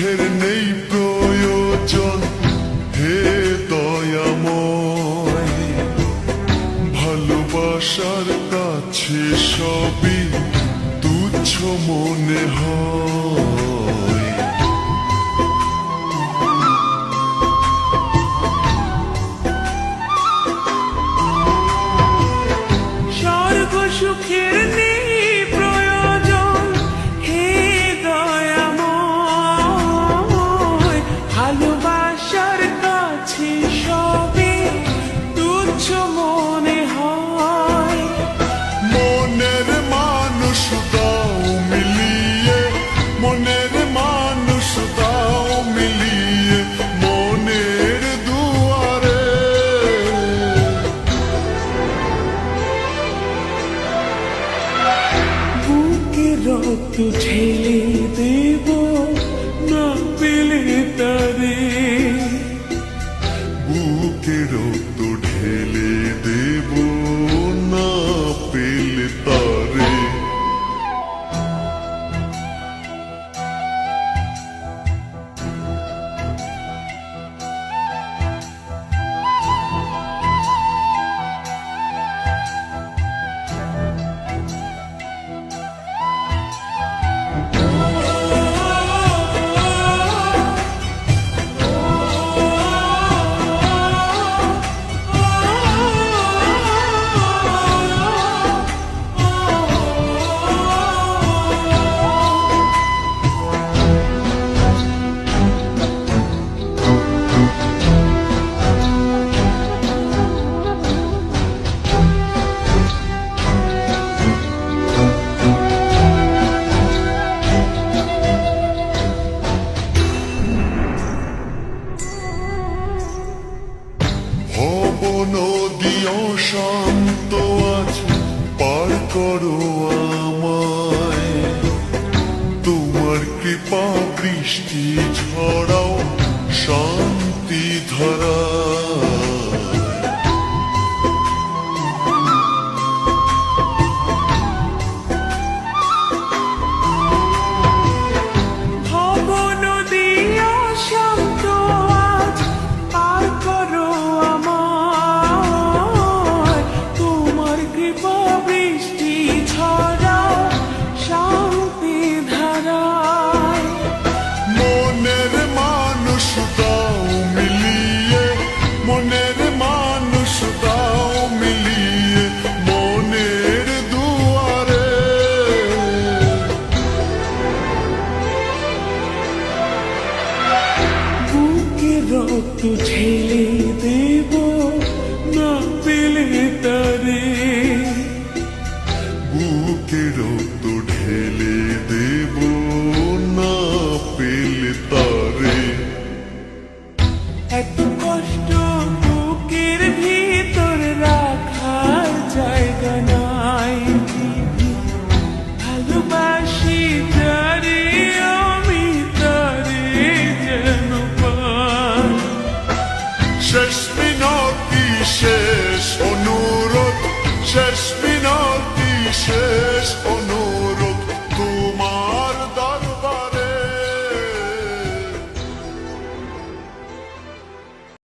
সুখের নেই প্রয়োজন, হে দয়াময়। ভালোবাসার কাছে সবই তুচ্ছ মনে হয়। স্বর্গ সুখের নেই প্রয়োজন, হে দয়াময়। ভালোবাসার কাছে সবই তুচ্ছ মনে হয়। মনের মানুষ দাও মিলিয়ে, মনের মানুষ দাও মিলিয়ে মনের দুয়ারে। বুকে রক্ত ঢেলে দেব না পেলে তারে। বুকে রক্ত ঢেলে দেব না পেলে তারে। নদী অশান্ত আজ পার করো আমায়। তোমার কৃপা বৃষ্টি ঝরাও শান্তি ধারা। রক্ত ঢেলে দেব না পেলে তারে। বুকে রক্ত ঢেলে দেব না পেলে তারে। এত কষ্ট বুকের ভিতর রাখার জায়গা নাই। ভালোবাসি যারে আমি তারে যেন পাই। শেষ মিনতি শেষ অনুরোধ, শেষ মিনতি শেষ অনুরোধ।